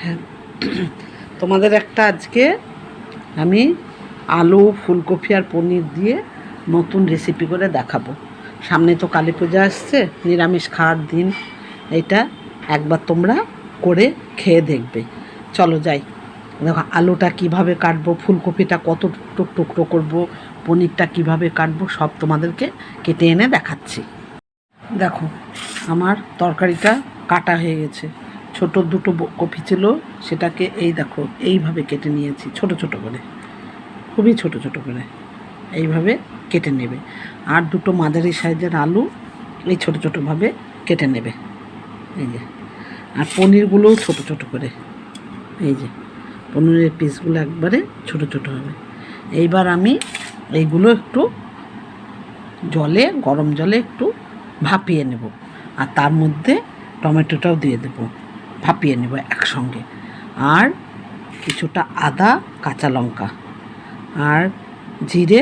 হ্যাঁ, তোমাদের একটা আজকে আমি আলু ফুলকপি আর পনির দিয়ে নতুন রেসিপি করে দেখাবো। সামনে তো কালী পূজা আসছে, নিরামিষ খাওয়ার দিন। এটা একবার তোমরা করে খেয়ে দেখবে। চলো যাই। দেখো আলুটা কিভাবে কাটবো, ফুলকপিটা কত টুকরো করবো, পনিরটা কিভাবে কাটবো সব তোমাদেরকে কেটে এনে দেখাচ্ছি। দেখো আমার তরকারিটা কাটা হয়ে গেছে। ছোট দুটো কপি ছিল, সেটাকে এই দেখো এইভাবে কেটে নিয়েছি, ছোট ছোট করে, খুবই ছোট ছোট করে এইভাবে কেটে নেবে। আর দুটো মাঝারি সাইজের আলু এই ছোট ছোটোভাবে কেটে নেবে, এই যে। আর পনিরগুলোও ছোট ছোট করে, এই যে পনিরের পিসগুলো একবারে ছোট ছোট হবে। এইবার আমি এইগুলো একটু জলে, গরম জলে একটু ভাপিয়ে নেব। আর তার মধ্যে টমেটোটাও দিয়ে দেব, ভাপিয়ে নেব একসঙ্গে। আর কিছুটা আদা, কাঁচা লঙ্কা আর জিরে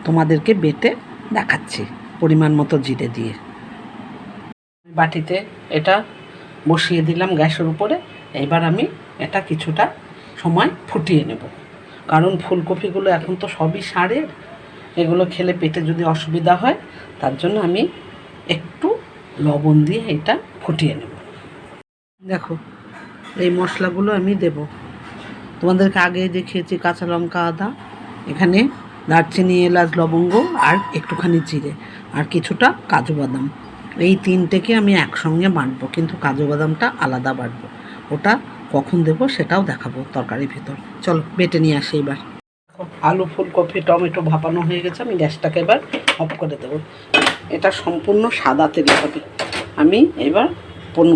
তোমাদেরকে বেটে দেখাচ্ছি, পরিমাণ মতো জিরে দিয়ে। বাটিতে এটা বসিয়ে দিলাম গ্যাসের উপরে। এবার আমি এটা কিছুটা সময় ফুটিয়ে নেব, কারণ ফুলকপিগুলো এখন তো সবই সারের, এগুলো খেলে পেটে যদি অসুবিধা হয়, তার জন্য আমি একটু লবণ দিয়ে এটা ফুটিয়ে নেব। দেখো এই মশলাগুলো আমি দেব, তোমাদেরকে আগে দেখিয়েছি। কাঁচা লঙ্কা, আদা, এখানে দারচিনি, এলাচ, লবঙ্গ আর একটুখানি জিরে আর কিছুটা কাজু বাদাম, এই তিনটেকে আমি একসঙ্গে বাটবো, কিন্তু কাজু বাদামটা আলাদা বাটবো। ওটা কখন দেবো সেটাও দেখাবো তরকারির ভিতর। চলো বেটে নিয়ে আসি এবার। আলু, ফুলকপি, টমেটো ভাপানো হয়ে গেছে, আমি গ্যাসটাকে এবার অফ করে দেবো। এটা সম্পূর্ণ সাদা তেলে হবে। আমি এবার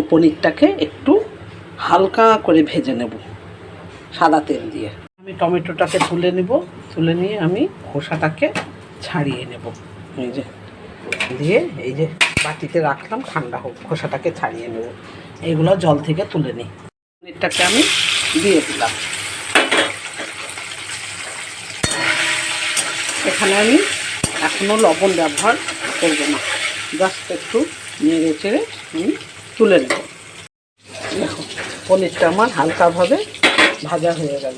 পনিরটাকে একটু হালকা করে ভেজে নেব সাদা তেল দিয়ে। আমি টমেটোটাকে তুলে নেব, তুলে নিয়ে আমি খোসাটাকে ছাড়িয়ে নেব, এই যে দিয়ে এই যে বাটিতে রাখলাম, ঠান্ডা হোক, খোসাটাকে ছাড়িয়ে নেব। এইগুলো জল থেকে তুলে নিই। পনিরটাকে আমি দিয়ে দিলাম। এখানে আমি এখনও লবণ ব্যবহার করব না, জাস্ট একটু নেড়ে চেড়ে আমি তুলে নেব। দেখো পনিরটা আমার হালকাভাবে ভাজা হয়ে গেল।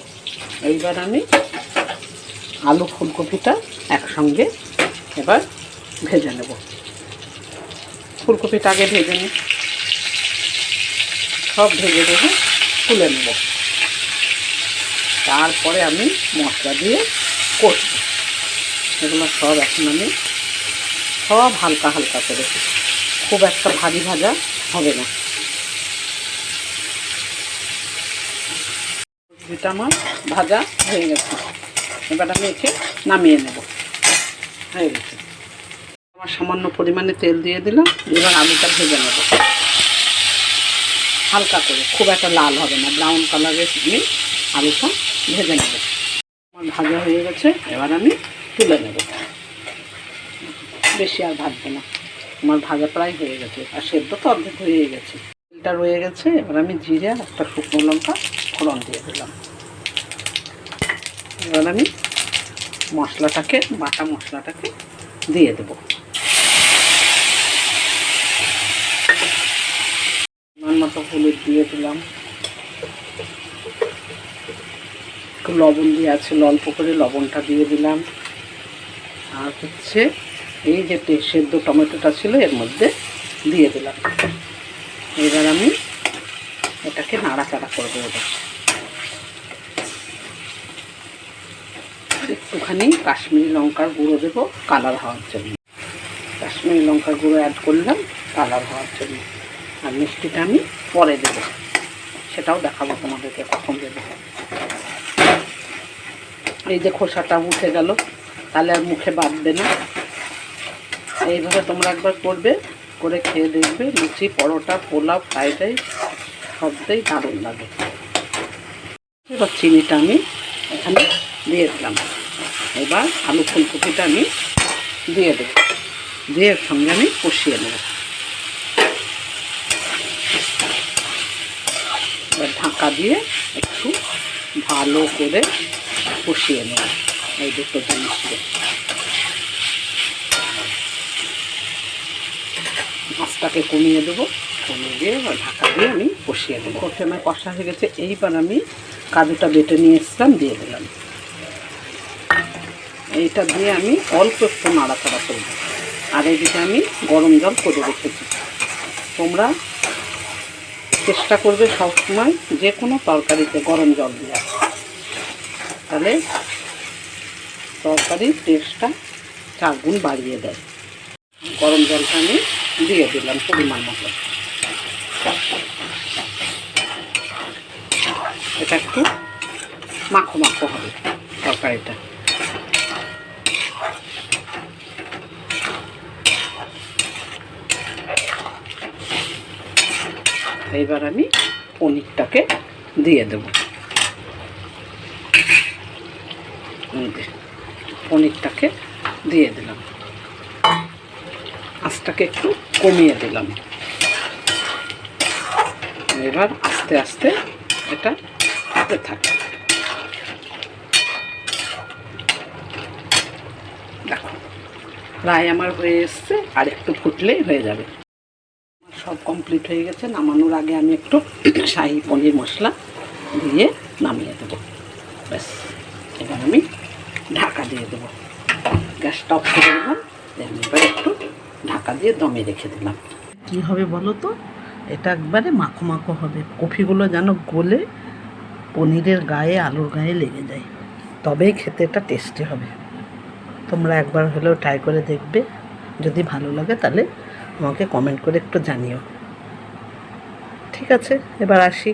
এইবার আমি আলু ফুলকপিটা একসঙ্গে এবার ভেজে নেব। ফুলকপিটা আগে ভেজে নিই, সব ভেজে ভেজে তুলে নেব। তারপরে আমি মশলা দিয়ে কষব। এগুলো সব এখন আমি সব হালকা হালকা করে, খুব একটা ভারী ভাজা হবে না। এটা আমার ভাজা হয়ে গেছে, এবার আমি একে নামিয়ে নেব। হয়ে গেছে আমার, সামান্য পরিমাণে তেল দিয়ে দিলাম। এবার আলুটা ভেজে নেব হালকা করে, খুব একটা লাল হবে না, ব্রাউন কালারের আমি আলুটা ভেজে নেব। আমার ভাজা হয়ে গেছে, এবার আমি তুলে নেব। বেশি আর ভাজবো না, আমার ভাজা প্রায় হয়ে গেছে, আর সেদ্ধ তো অর্ধেক হয়ে গেছে। তেলটা রয়ে গেছে, এবার আমি জিরে আর একটা শুকনো লঙ্কা ফোড়ন দিয়ে দিলাম। এবার আমি মশলাটাকে, বাটা মশলাটাকে দিয়ে দেব। আমার মতো হলুদ দিয়ে দিলাম, একটু লবণ দিয়ে আছে, অল্প করে লবণটা দিয়ে দিলাম। আর হচ্ছে এই যে সেদ্ধ টমেটোটা ছিল এর মধ্যে দিয়ে দিলাম। এবার আমি এটাকে নাড়াচাড়া করবো। এবার একটুখানি কাশ্মীরি লঙ্কার গুঁড়ো দেবো কালার হওয়ার জন্য। কাশ্মীরি লঙ্কার গুঁড়ো অ্যাড করলাম কালার হওয়ার জন্য। আর মিষ্টিটা আমি পরে দেবো, সেটাও দেখাবো তোমাদেরকে কখন দেবো। এই যে খোসাটা উঠে গেল, তাহলে আর মুখে বাঁধবে না। এইভাবে তোমরা একবার করবে, করে খেয়ে দেখবে। লুচি, পরোটা, পোলাও, ফ্রাইড রাইস সবটাই দারুণ লাগে। এবার চিনিটা আমি এখানে দিয়ে দিলাম। এবার আলু ফুলকপিটা আমি দিয়ে দেবো, দিয়ে এর সঙ্গে আমি কষিয়ে নেব। এবার ঢাকা দিয়ে একটু ভালো করে কষিয়ে নেব এই দুটো জিনিসকে। আঁচটাকে কমিয়ে দেবো, কমিয়ে দিয়ে ঢাকা দিয়ে আমি কষিয়ে দেবো। প্রথমে কষা হয়ে গেছে, এইবার আমি কাজুটা বেটে নিয়ে এসলাম, দিয়ে দিলাম। এইটা দিয়ে আমি অল্প একটু নাড়াচাড়া করব। আর এইদিকে আমি গরম জল করে রেখেছি। তোমরা চেষ্টা করবে সবসময় যে কোনো তরকারিতে গরম জল দেওয়া, তাহলে তরকারির টেস্টটা 4 গুণ বাড়িয়ে দেয়। গরম জলটা আমি দিয়ে দিলাম পরিমাণ মতো। এটা একটু মাখো মাখো হবে তরকারিটা। এইবার আমি পনিরটাকে দিয়ে দেব। পনিরটাকে দিয়ে দিলাম, আঁচটাকে একটু কমিয়ে দিলাম। এবার আস্তে আস্তে এটা হতে থাকে। দেখো প্রায় আমার হয়ে এসছে, আর একটু ফুটলেই হয়ে যাবে। সব কমপ্লিট হয়ে গেছে। নামানোর আগে আমি একটু শাহি পনির মশলা দিয়ে নামিয়ে দেবো। ব্যাস, এবার আমি ঢাকা দিয়ে দেবো। গ্যাসটা অফ করে দিলাম, এবার একটু ঢাকা দিয়ে দমে রেখে দিলাম। কী হবে বলো তো, এটা একবারে মাখো মাখো হবে। কফিগুলো যেন গলে পনিরের গায়ে, আলুর গায়ে লেগে যায়, তবেই খেতে এটা টেস্টি হবে। তোমরা একবার হলেও ট্রাই করে দেখবে। যদি ভালো লাগে তাহলে আমাকে কমেন্ট করে একটু জানিও। ঠিক আছে, এবার আসি।